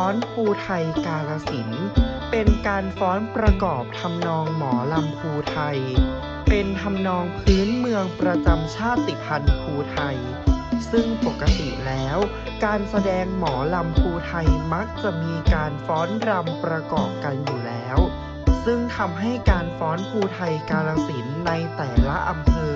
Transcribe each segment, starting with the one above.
อนภูไทยกาฬสินธุ์เป็นการฟ้อนประกอบทำนองหมอลำภูไทยเป็นทำนองพื้นเมืองประจำชาติพันธุ์ภูไทยซึ่งปกติแล้วการแสดงหมอลำภูไทยมักจะมีการฟ้อนรำประกอบกันอยู่แล้วซึ่งทำให้การฟ้อนภูไทยกาฬสินธุ์ในแต่ละอำเภอ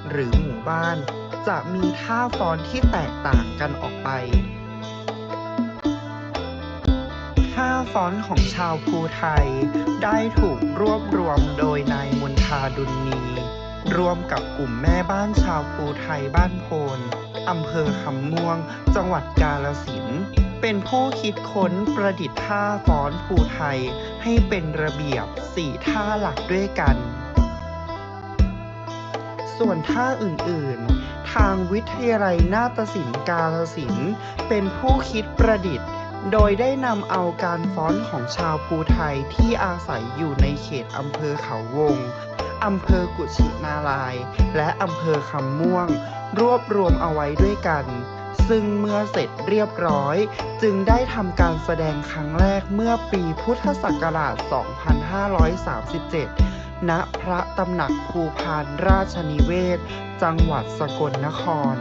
หรือหมู่บ้านจะมีท่าฟ้อนที่แตกต่างกันออกไปท่าฟ้อนของชาวภูไทยได้ถูกรวบรวมโดยนายมนทาดุลนีร่วมกับกลุ่มแม่บ้านชาวภูไทยบ้านโพนอำเภอคำม่วงจังหวัดกาฬสินธุ์เป็นผู้คิดค้นประดิษฐ์ท่าฟ้อนภูไทยให้เป็นระเบียบ4ท่าหลักด้วยกันส่วนท่าอื่นๆทางวิทยาลัยนาฏศิลป์กาฬสินธุ์เป็นผู้คิดประดิษฐ์โดยได้นำเอาการฟ้อนของชาวภูไทยที่อาศัยอยู่ในเขตอำเภอเขาวงอำเภอกุชินารายณ์และอำเภอคำม่วงรวบรวมเอาไว้ด้วยกันซึ่งเมื่อเสร็จเรียบร้อยจึงได้ทำการแสดงครั้งแรกเมื่อปีพุทธศักราช 2537 ณ พระตำหนักภูพานราชนิเวศน์จังหวัดสกลนคร